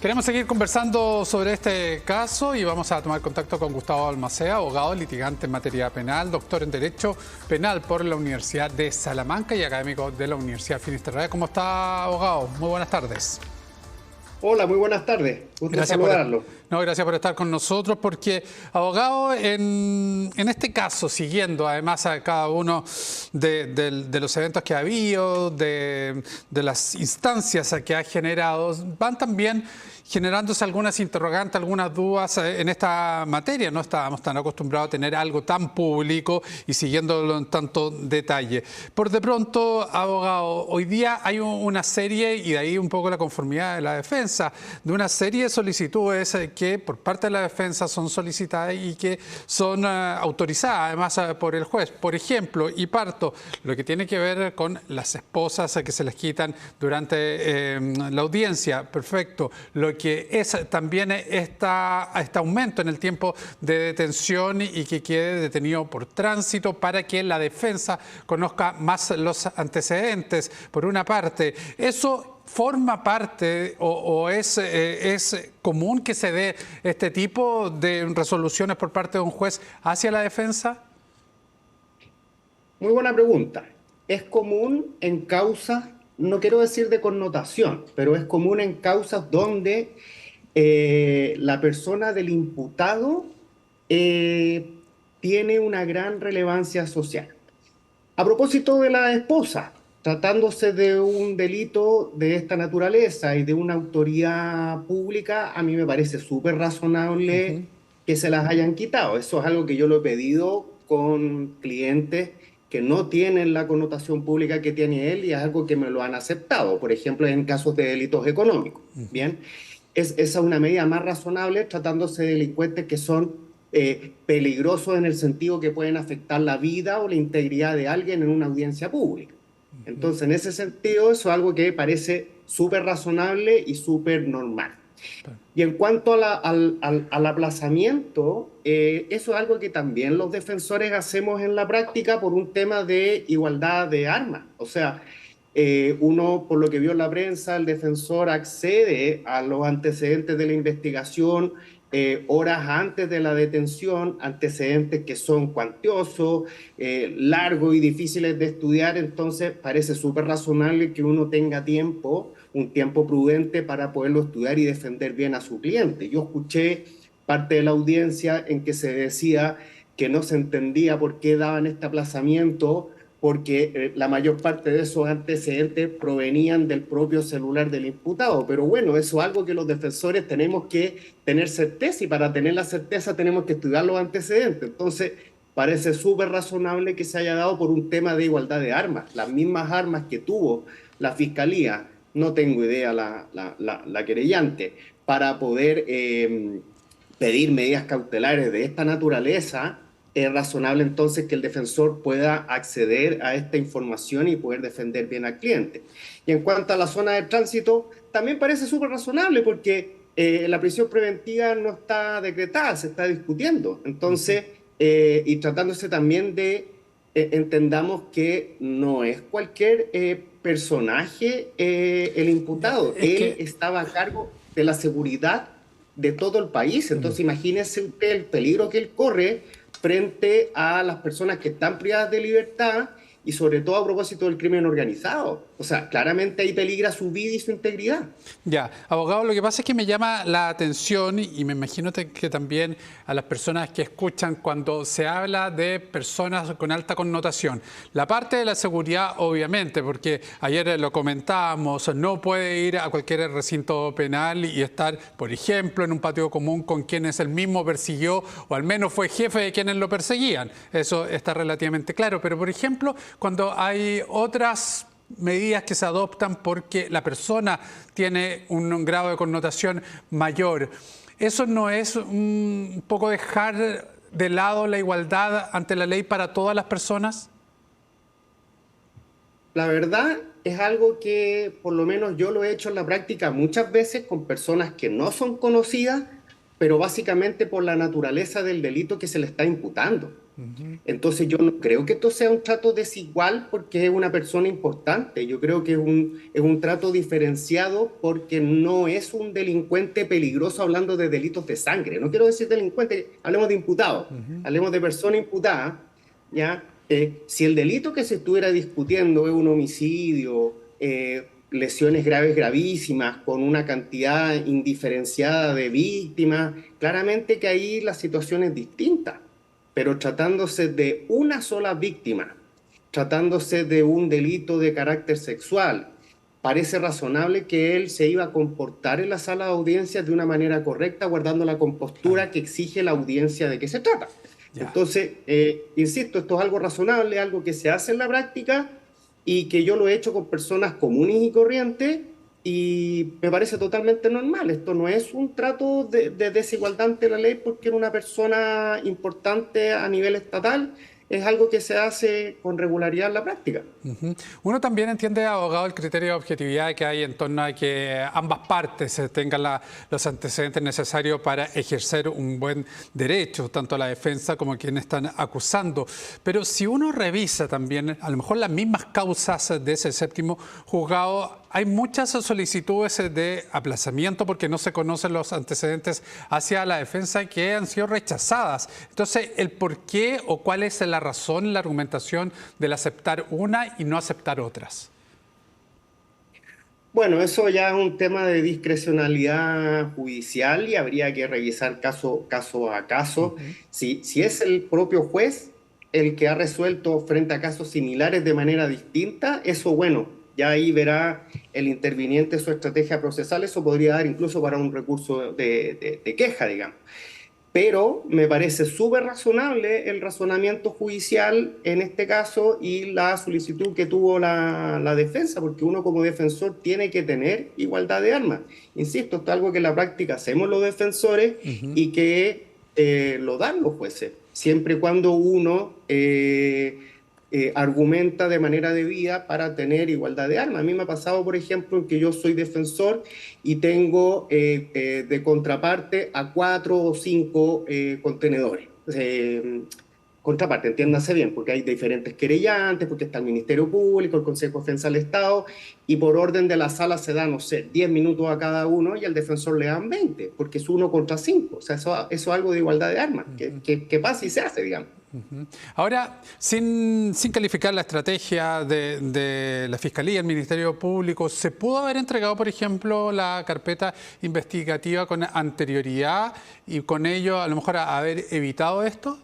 Queremos seguir conversando sobre este caso y vamos a tomar contacto con Gustavo Balmaceda, abogado, litigante en materia penal, doctor en Derecho Penal por la Universidad de Salamanca y académico de la Universidad Finisterre. ¿Cómo está, abogado? Muy buenas tardes. Hola, muy buenas tardes. Gusto saludarlo. Gracias por estar con nosotros, porque, abogado, en este caso, siguiendo además a cada uno de los eventos que ha habido, de las instancias que ha generado, van también generándose algunas interrogantes, algunas dudas en esta materia. No estábamos tan acostumbrados a tener algo tan público y siguiéndolo en tanto detalle. Por de pronto, abogado, hoy día hay una serie, y de ahí un poco la conformidad de la defensa, de una serie de solicitudes que por parte de la defensa son solicitadas y que son autorizadas además por el juez. Por ejemplo, y parto, lo que tiene que ver con las esposas que se les quitan durante la audiencia. Perfecto. Lo que es también este aumento en el tiempo de detención y que quede detenido por tránsito para que la defensa conozca más los antecedentes. Por una parte, eso ¿forma parte o es común que se dé este tipo de resoluciones por parte de un juez hacia la defensa? Muy buena pregunta. Es común en causas, no quiero decir de connotación, pero es común en causas donde la persona del imputado tiene una gran relevancia social. A propósito de la esposa, tratándose de un delito de esta naturaleza y de una autoridad pública, a mí me parece súper razonable que se las hayan quitado. Eso es algo que yo lo he pedido con clientes que no tienen la connotación pública que tiene él y es algo que me lo han aceptado, por ejemplo, en casos de delitos económicos. Bien, esa es una medida más razonable tratándose de delincuentes que son peligrosos en el sentido que pueden afectar la vida o la integridad de alguien en una audiencia pública. Entonces, en ese sentido, eso es algo que parece súper razonable y súper normal. Y en cuanto al aplazamiento, eso es algo que también los defensores hacemos en la práctica por un tema de igualdad de armas. O sea, uno, por lo que vio en la prensa, el defensor accede a los antecedentes de la investigación horas antes de la detención, antecedentes que son cuantiosos, largos y difíciles de estudiar, entonces parece súper razonable que uno tenga tiempo, un tiempo prudente para poderlo estudiar y defender bien a su cliente. Yo escuché parte de la audiencia en que se decía que no se entendía por qué daban este aplazamiento, porque la mayor parte de esos antecedentes provenían del propio celular del imputado. Pero bueno, eso es algo que los defensores tenemos que tener certeza y para tener la certeza tenemos que estudiar los antecedentes. Entonces, parece súper razonable que se haya dado por un tema de igualdad de armas. Las mismas armas que tuvo la Fiscalía, no tengo idea la querellante, para poder pedir medidas cautelares de esta naturaleza. Es razonable entonces que el defensor pueda acceder a esta información y poder defender bien al cliente. Y en cuanto a la zona de tránsito, también parece súper razonable porque la prisión preventiva no está decretada, se está discutiendo. Entonces, y tratándose también de, entendamos que no es cualquier personaje el imputado. Él estaba a cargo de la seguridad de todo el país. Entonces, imagínese usted el peligro que él corre frente a las personas que están privadas de libertad y sobre todo a propósito del crimen organizado. O sea, claramente ahí peligra su vida y su integridad. Ya, abogado, lo que pasa es que me llama la atención y me imagino que también a las personas que escuchan cuando se habla de personas con alta connotación. La parte de la seguridad, obviamente, porque ayer lo comentábamos, no puede ir a cualquier recinto penal y estar, por ejemplo, en un patio común con quienes él mismo persiguió o al menos fue jefe de quienes lo perseguían. Eso está relativamente claro. Pero, por ejemplo, cuando hay otras medidas que se adoptan porque la persona tiene un grado de connotación mayor, ¿eso no es un poco dejar de lado la igualdad ante la ley para todas las personas? La verdad es algo que por lo menos yo lo he hecho en la práctica muchas veces con personas que no son conocidas, pero básicamente por la naturaleza del delito que se le está imputando. Entonces yo no creo que esto sea un trato desigual porque es una persona importante. Yo creo que es un trato diferenciado porque no es un delincuente peligroso hablando de delitos de sangre. No quiero decir delincuente, hablemos de imputado, hablemos de persona imputada, ¿ya? Si el delito que se estuviera discutiendo es un homicidio, lesiones graves gravísimas, con una cantidad indiferenciada de víctimas, claramente que ahí la situación es distinta. Pero tratándose de una sola víctima, tratándose de un delito de carácter sexual, parece razonable que él se iba a comportar en la sala de audiencias de una manera correcta, guardando la compostura que exige la audiencia de qué se trata. Ya. Entonces, insisto, esto es algo razonable, algo que se hace en la práctica y que yo lo he hecho con personas comunes y corrientes y me parece totalmente normal. Esto no es un trato de desigualdad ante la ley porque era una persona importante a nivel estatal, es algo que se hace con regularidad en la práctica. Uno también entiende, abogado, el criterio de objetividad que hay en torno a que ambas partes tengan los antecedentes necesarios para ejercer un buen derecho, tanto la defensa como quienes están acusando. Pero si uno revisa también, a lo mejor las mismas causas de ese séptimo juzgado, hay muchas solicitudes de aplazamiento porque no se conocen los antecedentes hacia la defensa que han sido rechazadas. Entonces, ¿el por qué o cuál es la razón, la argumentación del aceptar una y no aceptar otras? Bueno, eso ya es un tema de discrecionalidad judicial y habría que revisar caso a caso. Si es el propio juez el que ha resuelto frente a casos similares de manera distinta, eso bueno, ya ahí verá el interviniente su estrategia procesal, eso podría dar incluso para un recurso de queja, digamos. Pero me parece súper razonable el razonamiento judicial en este caso y la solicitud que tuvo la defensa, porque uno como defensor tiene que tener igualdad de armas. Insisto, esto es algo que en la práctica hacemos los defensores y que lo dan los jueces, siempre y cuando uno argumenta de manera debida para tener igualdad de armas. A mí me ha pasado, por ejemplo, en que yo soy defensor y tengo de contraparte a 4 o 5 contenedores. Contraparte, entiéndase bien, porque hay diferentes querellantes, porque está el Ministerio Público, el Consejo de Defensa del Estado, y por orden de la sala se da, no sé, 10 minutos a cada uno y al defensor le dan 20, porque es 1 contra 5. O sea, eso es algo de igualdad de armas, que pasa y se hace, digamos. Ahora, sin calificar la estrategia de la Fiscalía, el Ministerio Público, ¿se pudo haber entregado, por ejemplo, la carpeta investigativa con anterioridad y con ello a lo mejor haber evitado esto?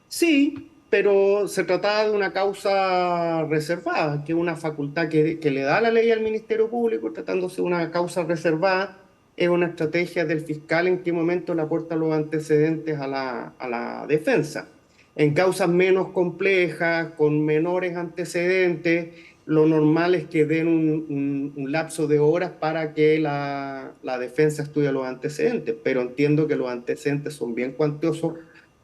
Sí, pero se trataba de una causa reservada, que es una facultad que le da la ley al Ministerio Público, tratándose de una causa reservada, es una estrategia del fiscal en qué momento le aporta los antecedentes a la defensa. En causas menos complejas, con menores antecedentes, lo normal es que den un lapso de horas para que la defensa estudie los antecedentes, pero entiendo que los antecedentes son bien cuantiosos,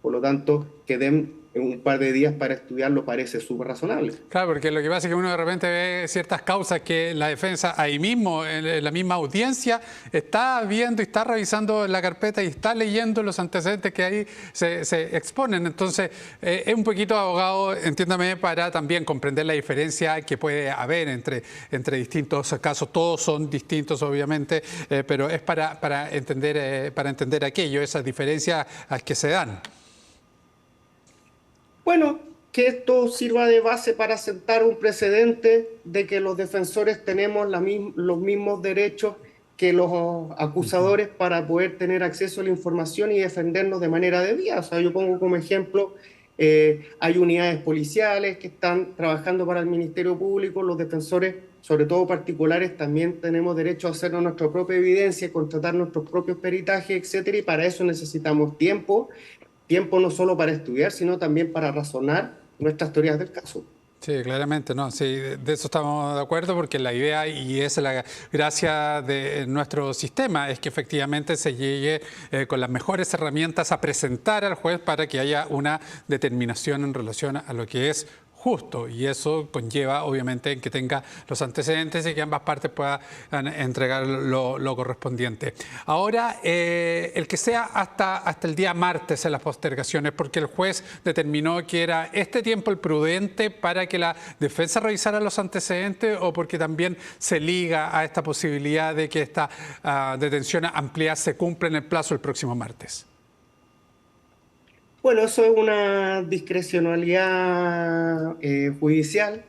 por lo tanto, que den un par de días para estudiarlo parece súper razonable. Claro, porque lo que pasa es que uno de repente ve ciertas causas que la defensa ahí mismo, en la misma audiencia, está viendo y está revisando la carpeta y está leyendo los antecedentes que ahí se exponen. Entonces, es un poquito, abogado, entiéndame, para también comprender la diferencia que puede haber entre distintos casos. Todos son distintos, obviamente, pero es para entender aquello, esas diferencias que se dan. Bueno, que esto sirva de base para sentar un precedente de que los defensores tenemos los mismos derechos que los acusadores para poder tener acceso a la información y defendernos de manera debida. O sea, yo pongo como ejemplo, hay unidades policiales que están trabajando para el Ministerio Público, los defensores, sobre todo particulares, también tenemos derecho a hacernos nuestra propia evidencia, contratar nuestros propios peritajes, etcétera, y para eso necesitamos tiempo no solo para estudiar, sino también para razonar nuestras teorías del caso. Sí, claramente, no, sí, de eso estamos de acuerdo porque la idea y es la gracia de nuestro sistema es que efectivamente se llegue con las mejores herramientas a presentar al juez para que haya una determinación en relación a lo que es justo, y eso conlleva obviamente que tenga los antecedentes y que ambas partes puedan entregar lo correspondiente. Ahora, el que sea hasta el día martes en las postergaciones, porque el juez determinó que era este tiempo el prudente para que la defensa revisara los antecedentes, o porque también se liga a esta posibilidad de que esta detención ampliada se cumpla en el plazo el próximo martes. Bueno, eso es una discrecionalidad judicial.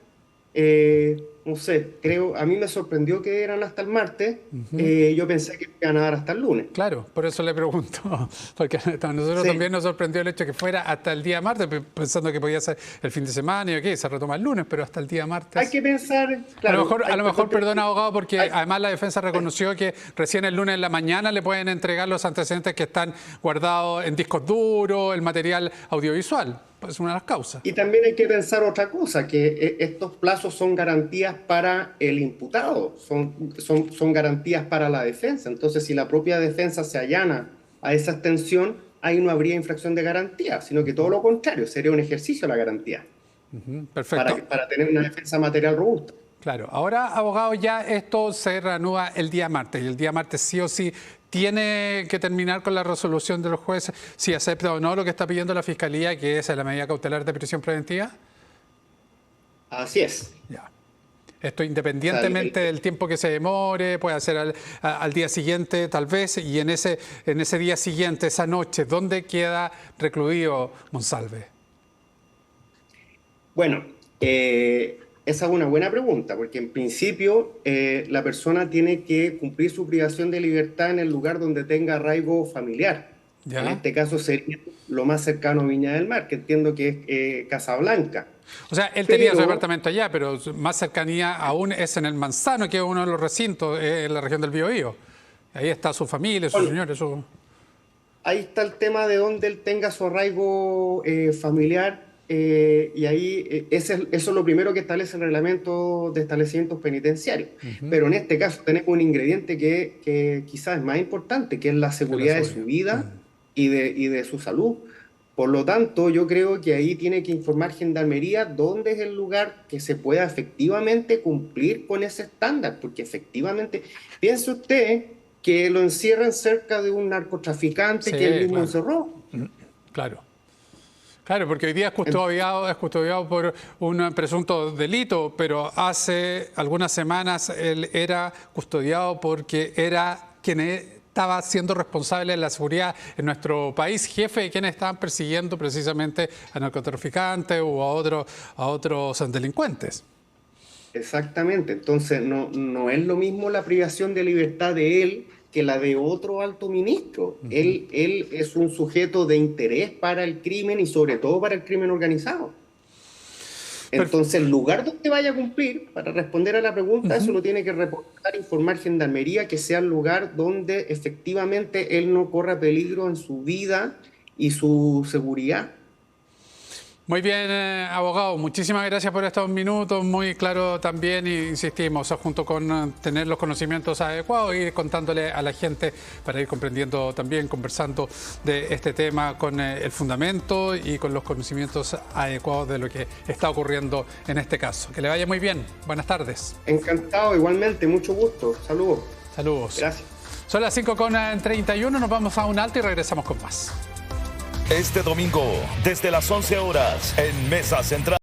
No sé, a mí me sorprendió que eran hasta el martes. Yo pensé que iban a dar hasta el lunes. Claro, por eso le pregunto, porque a nosotros también nos sorprendió el hecho de que fuera hasta el día martes, pensando que podía ser el fin de semana y aquí se retoma el lunes, pero hasta el día martes. Hay que pensar, claro. A lo mejor, perdón, abogado, porque además la defensa reconoció que recién el lunes en la mañana le pueden entregar los antecedentes que están guardados en discos duros, el material audiovisual. Es una de las causas. Y también hay que pensar otra cosa, que estos plazos son garantías para el imputado, son garantías para la defensa. Entonces, si la propia defensa se allana a esa extensión, ahí no habría infracción de garantía, sino que todo lo contrario, sería un ejercicio de la garantía. Perfecto. Para tener una defensa material robusta. Claro. Ahora, abogado, ya esto se reanuda el día martes, y el día martes sí o sí tiene que terminar con la resolución de los jueces si acepta o no lo que está pidiendo la Fiscalía, que es la medida cautelar de prisión preventiva. Así es. Ya. Esto independientemente del tiempo que se demore, puede ser al día siguiente tal vez, y en ese día siguiente, esa noche, ¿dónde queda recluido Monsalve? Bueno, esa es una buena pregunta, porque en principio la persona tiene que cumplir su privación de libertad en el lugar donde tenga arraigo familiar. ¿Ya? En este caso sería lo más cercano a Viña del Mar, que entiendo que es Casablanca. O sea, él tenía su departamento allá, pero más cercanía aún es en el Manzano, que es uno de los recintos en la región del Biobío. Ahí está su familia, sus señores. Ahí está el tema de donde él tenga su arraigo familiar. Y ahí eso es lo primero que establece el reglamento de establecimientos penitenciarios. Pero en este caso tenemos un ingrediente que quizás es más importante, que es la seguridad de su vida y de su salud. Por lo tanto, yo creo que ahí tiene que informar Gendarmería dónde es el lugar que se pueda efectivamente cumplir con ese estándar, porque efectivamente, piense usted que lo encierran cerca de un narcotraficante que él mismo encerró. Claro. Claro, porque hoy día es custodiado por un presunto delito, pero hace algunas semanas él era custodiado porque era quien estaba siendo responsable de la seguridad en nuestro país, jefe de quienes estaban persiguiendo precisamente a narcotraficantes o a otros delincuentes. Exactamente, entonces no es lo mismo la privación de libertad de él que la de otro alto ministro. Él es un sujeto de interés para el crimen y sobre todo para el crimen organizado. Entonces, el lugar donde vaya a cumplir, para responder a la pregunta, eso lo tiene que reportar, informar Gendarmería, que sea el lugar donde efectivamente él no corra peligro en su vida y su seguridad. Muy bien, abogado, muchísimas gracias por estos minutos, muy claro también, y insistimos, junto con tener los conocimientos adecuados, ir contándole a la gente para ir comprendiendo también, conversando de este tema con el fundamento y con los conocimientos adecuados de lo que está ocurriendo en este caso. Que le vaya muy bien, buenas tardes. Encantado, igualmente, mucho gusto, saludos. Saludos. Gracias. Son las 5:31, nos vamos a un alto y regresamos con más. Este domingo, desde las 11 horas, en Mesa Central.